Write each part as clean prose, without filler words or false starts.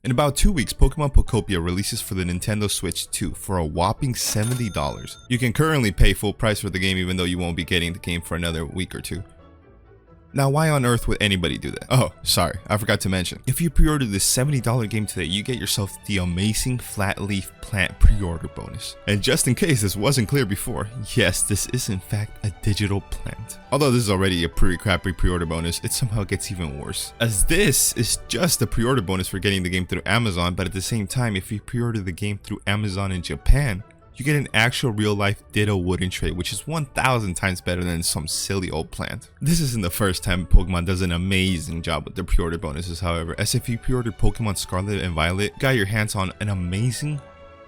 In about 2 weeks, Pokemon Pokopia releases for the Nintendo Switch 2 for a whopping $70. You can currently pay full price for the game even though you won't be getting the game for another week or two. Now, why on earth would anybody do that? Oh, sorry, I forgot to mention. If you pre-order this $70 game today, you get yourself the amazing flat leaf plant pre-order bonus. And just in case this wasn't clear before, yes, this is in fact a digital plant. Although this is already a pretty crappy pre-order bonus, it somehow gets even worse, as this is just a pre-order bonus for getting the game through Amazon, but at the same time, if you pre-order the game through Amazon in Japan, you get an actual real-life Ditto wooden tray, which is 1,000 times better than some silly old plant. This isn't the first time Pokemon does an amazing job with their pre-order bonuses, however, as if you pre-ordered Pokemon Scarlet and Violet, you got your hands on an amazing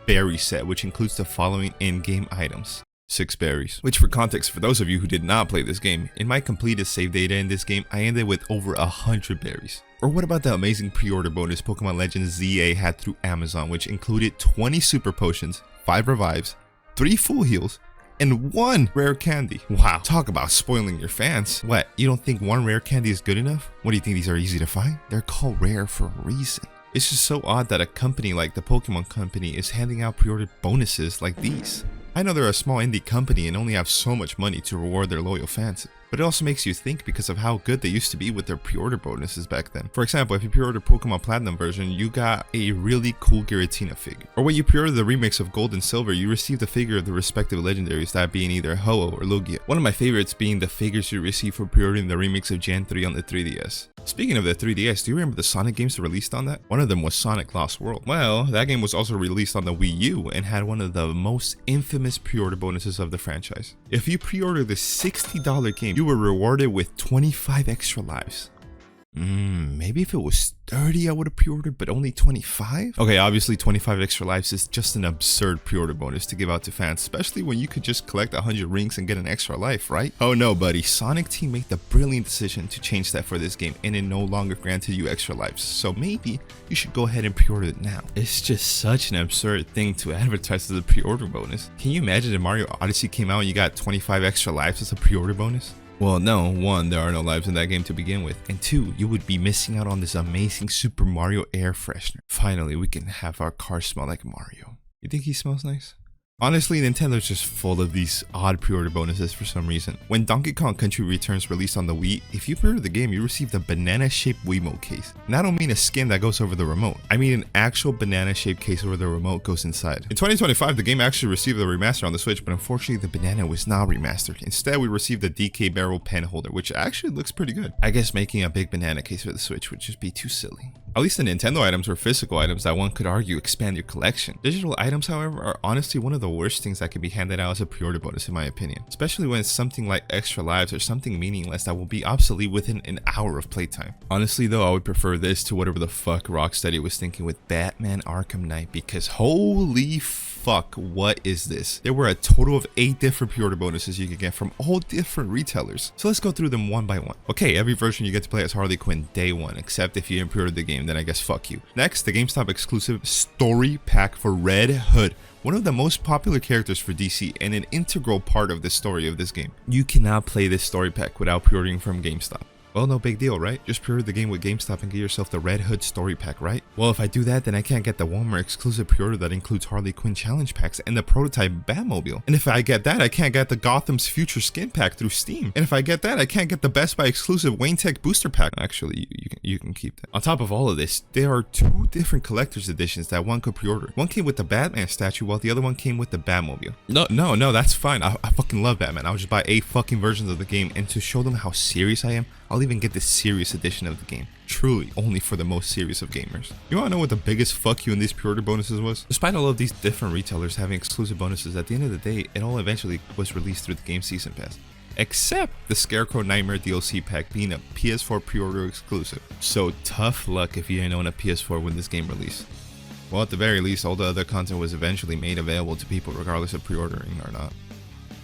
berry set, which includes the following in-game items. 6 berries. Which, for context, for those of you who did not play this game, in my completed save data in this game, I ended with over 100 berries. Or what about the amazing pre-order bonus Pokemon Legends ZA had through Amazon, which included 20 super potions, 5 revives, 3 full heals, and 1 rare candy. Wow, talk about spoiling your fans. What, you don't think 1 rare candy is good enough? What do you think, these are easy to find? They're called rare for a reason. It's just so odd that a company like the Pokemon Company is handing out pre-order bonuses like these. I know they're a small indie company and only have so much money to reward their loyal fans, but it also makes you think because of how good they used to be with their pre-order bonuses back then. For example, if you pre-order Pokemon Platinum version, you got a really cool Giratina figure. Or when you pre-order the remix of Gold and Silver, you received a figure of the respective legendaries, that being either Ho-Oh or Lugia. One of my favorites being the figures you receive for pre-ordering the remix of Gen 3 on the 3DS. Speaking of the 3DS, do you remember the Sonic games released on that? One of them was Sonic Lost World. Well, that game was also released on the Wii U and had one of the most infamous pre-order bonuses of the franchise. If you pre-order the $60 game, you were rewarded with 25 extra lives. Maybe if it was 30 I would have pre-ordered, but only 25? Okay, obviously 25 extra lives is just an absurd pre-order bonus to give out to fans, especially when you could just collect 100 rings and get an extra life, right? Oh no, buddy, Sonic Team made the brilliant decision to change that for this game, and it no longer granted you extra lives, so maybe you should go ahead and pre-order it now. It's just such an absurd thing to advertise as a pre-order bonus. Can you imagine if Mario Odyssey came out and you got 25 extra lives as a pre-order bonus? Well, no, 1, there are no lives in that game to begin with, and 2, you would be missing out on this amazing Super Mario air freshener. Finally, we can have our car smell like Mario. You think he smells nice? Honestly, Nintendo's just full of these odd pre-order bonuses for some reason. When Donkey Kong Country Returns released on the Wii, if you pre-order the game, you receive the banana-shaped Wiimote case. And I don't mean a skin that goes over the remote. I mean an actual banana-shaped case where the remote goes inside. In 2025, the game actually received a remaster on the Switch, but unfortunately the banana was not remastered. Instead, we received the DK Barrel pen holder, which actually looks pretty good. I guess making a big banana case for the Switch would just be too silly. At least the Nintendo items were physical items that one could argue expand your collection. Digital items, however, are honestly one of the worst things that can be handed out as a pre-order bonus in my opinion. Especially when it's something like extra lives or something meaningless that will be obsolete within an hour of playtime. Honestly though, I would prefer this to whatever the fuck Rocksteady was thinking with Batman Arkham Knight, because holy fuck, what is this? There were a total of 8 different pre-order bonuses you could get from all different retailers. So let's go through them one by one. Okay, every version you get to play as Harley Quinn day 1, except if you didn't pre-order the game, then I guess fuck you. Next, the GameStop exclusive story pack for Red Hood, one of the most popular characters for DC and an integral part of the story of this game. You cannot play this story pack without pre-ordering from GameStop. Well, no big deal, right? Just pre-order the game with GameStop and get yourself the Red Hood story pack, right? Well, if I do that, then I can't get the Walmart exclusive pre-order that includes Harley Quinn challenge packs and the prototype Batmobile. And if I get that, I can't get the Gotham's Future skin pack through Steam. And if I get that, I can't get the Best Buy exclusive Wayne Tech booster pack. Actually, you can keep that. On top of all of this, there are 2 different collector's editions that one could pre-order. One came with the Batman statue, while the other one came with the Batmobile. No, that's fine. I fucking love Batman. I'll just buy 8 fucking versions of the game, and to show them how serious I am, I'll even get the serious edition of the game. Truly, only for the most serious of gamers. You wanna know what the biggest fuck you in these pre-order bonuses was? Despite all of these different retailers having exclusive bonuses, at the end of the day, it all eventually was released through the game season pass. Except the Scarecrow Nightmare DLC pack being a PS4 pre-order exclusive. So tough luck if you didn't own a PS4 when this game released. Well, at the very least, all the other content was eventually made available to people regardless of pre-ordering or not.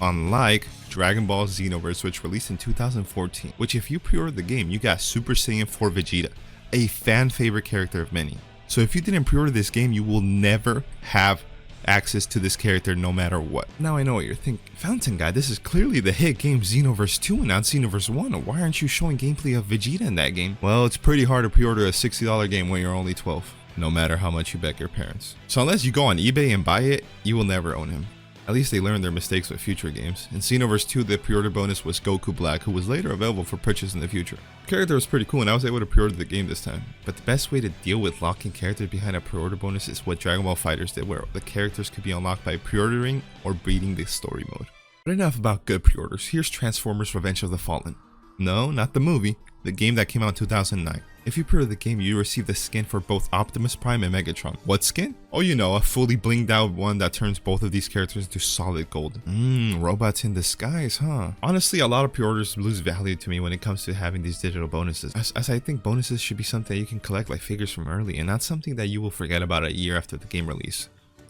Unlike Dragon Ball Xenoverse, which released in 2014, which if you pre-ordered the game, you got Super Saiyan 4 Vegeta, a fan favorite character of many. So if you didn't pre-order this game, you will never have access to this character no matter what. Now I know what you're thinking. Fountain Guy, this is clearly the hit game Xenoverse 2 and not Xenoverse 1. Why aren't you showing gameplay of Vegeta in that game? Well, it's pretty hard to pre-order a $60 game when you're only 12. no matter how much you beg your parents. So unless you go on eBay and buy it, you will never own him. At least they learned their mistakes with future games. In Xenoverse 2, the pre-order bonus was Goku Black, who was later available for purchase in the future. The character was pretty cool and I was able to pre-order the game this time. But the best way to deal with locking characters behind a pre-order bonus is what Dragon Ball FighterZ did, where the characters could be unlocked by pre-ordering or beating the story mode. But enough about good pre-orders. Here's Transformers Revenge of the Fallen. No, not the movie. The game that came out in 2009. If you pre-order the game, you receive the skin for both Optimus Prime and Megatron. What skin? Oh, you know, a fully blinged out one that turns both of these characters into solid gold. Robots in disguise, huh? Honestly, a lot of pre-orders lose value to me when it comes to having these digital bonuses, as I think bonuses should be something that you can collect like figures from early, and not something that you will forget about a year after the game release.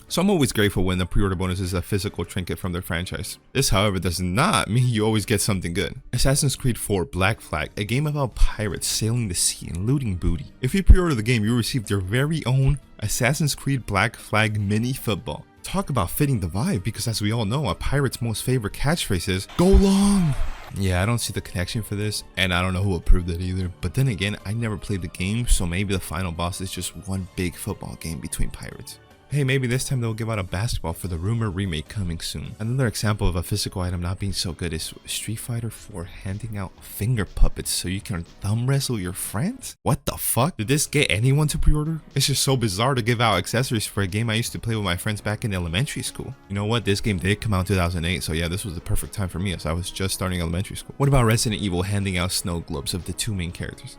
So I'm always grateful when the pre-order bonus is a physical trinket from their franchise. This, however, does not mean you always get something good. Assassin's Creed 4 Black Flag, a game about pirates sailing the sea and looting booty. If you pre-order the game, you receive your very own Assassin's Creed Black Flag mini football. Talk about fitting the vibe, because as we all know, a pirate's most favorite catchphrase is, "Go long!" Yeah, I don't see the connection for this, and I don't know who approved it either. But then again, I never played the game, so maybe the final boss is just one big football game between pirates. Hey, maybe this time they'll give out a basketball for the rumored remake coming soon. Another example of a physical item not being so good is Street Fighter 4 handing out finger puppets so you can thumb wrestle your friends? What the fuck? Did this get anyone to pre-order? It's just so bizarre to give out accessories for a game I used to play with my friends back in elementary school. You know what? This game did come out in 2008, so yeah, this was the perfect time for me as I was just starting elementary school. What about Resident Evil handing out snow globes of the two main characters?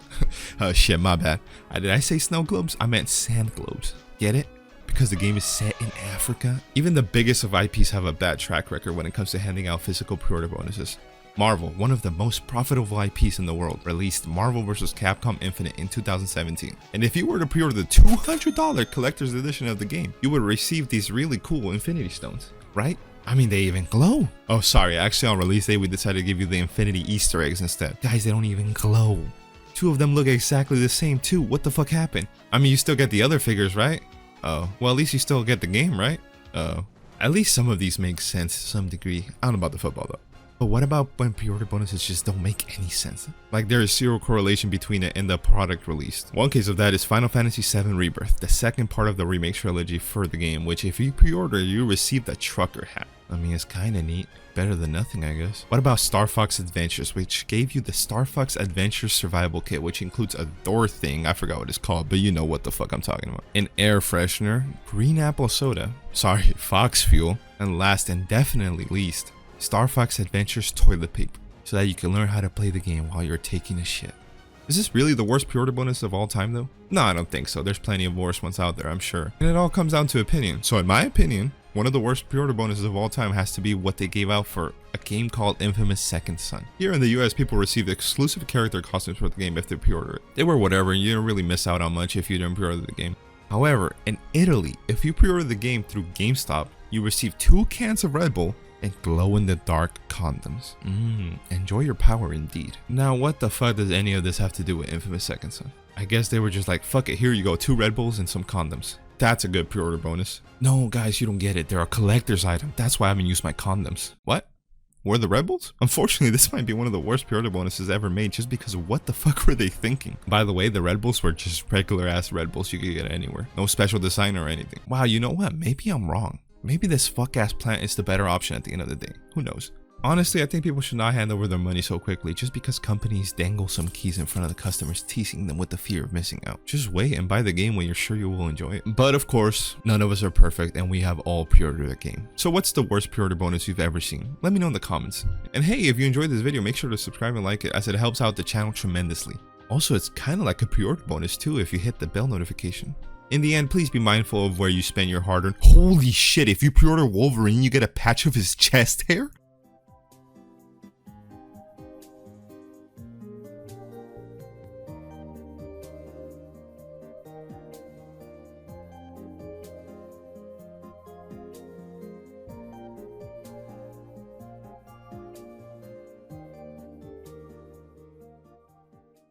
Oh shit, my bad. Did I say snow globes? I meant sand globes. Get it? Because the game is set in Africa. Even the biggest of IPs have a bad track record when it comes to handing out physical pre-order bonuses. Marvel, one of the most profitable IPs in the world, released Marvel vs. Capcom Infinite in 2017. And if you were to pre-order the $200 collector's edition of the game, you would receive these really cool Infinity Stones, right? I mean, they even glow. Oh, sorry, actually on release day, we decided to give you the Infinity Easter eggs instead. Guys, they don't even glow. Two of them look exactly the same too. What the fuck happened? I mean, you still get the other figures, right? Oh, well, at least you still get the game, right? Oh, at least some of these make sense to some degree. I don't know about the football though. But what about when pre-order bonuses just don't make any sense? Like there is zero correlation between it and the product released. One case of that is Final Fantasy VII Rebirth, the second part of the remake trilogy for the game, which if you pre-order, you receive the trucker hat. I mean, it's kinda neat. Better than nothing, I guess. What about Star Fox Adventures, which gave you the Star Fox Adventures Survival Kit, which includes a door thing, I forgot what it's called, but you know what the fuck I'm talking about. An air freshener, green apple soda, Fox Fuel, and last and definitely least, Star Fox Adventures toilet paper, so that you can learn how to play the game while you're taking a shit. Is this really the worst pre-order bonus of all time though? No, I don't think so. There's plenty of worse ones out there, I'm sure. And it all comes down to opinion. So in my opinion, one of the worst pre-order bonuses of all time has to be what they gave out for a game called Infamous Second Son. Here in the US, people received exclusive character costumes for the game if they pre-order it. They were whatever, and you didn't really miss out on much if you didn't pre-order the game. However, in Italy, if you pre-order the game through GameStop, you receive 2 cans of Red Bull and glow-in-the-dark condoms. Enjoy your power indeed. Now, what the fuck does any of this have to do with Infamous Second Son? I guess they were just like, fuck it, here you go, 2 Red Bulls and some condoms. That's a good pre-order bonus. No, guys, you don't get it. They're a collector's item. That's why I haven't used my condoms. What? Were the Red Bulls? Unfortunately, this might be one of the worst pre-order bonuses ever made just because of what the fuck were they thinking? By the way, the Red Bulls were just regular ass Red Bulls you could get anywhere. No special design or anything. Wow, you know what? Maybe I'm wrong. Maybe this fuck ass plant is the better option at the end of the day. Who knows? Honestly, I think people should not hand over their money so quickly just because companies dangle some keys in front of the customers, teasing them with the fear of missing out. Just wait and buy the game when you're sure you will enjoy it. But of course, none of us are perfect and we have all pre-ordered the game. So what's the worst pre-order bonus you've ever seen? Let me know in the comments. And hey, if you enjoyed this video, make sure to subscribe and like it as it helps out the channel tremendously. Also, it's kind of like a pre-order bonus too if you hit the bell notification. In the end, please be mindful of where you spend your hard-earned. Holy shit, if you pre-order Wolverine, you get a patch of his chest hair?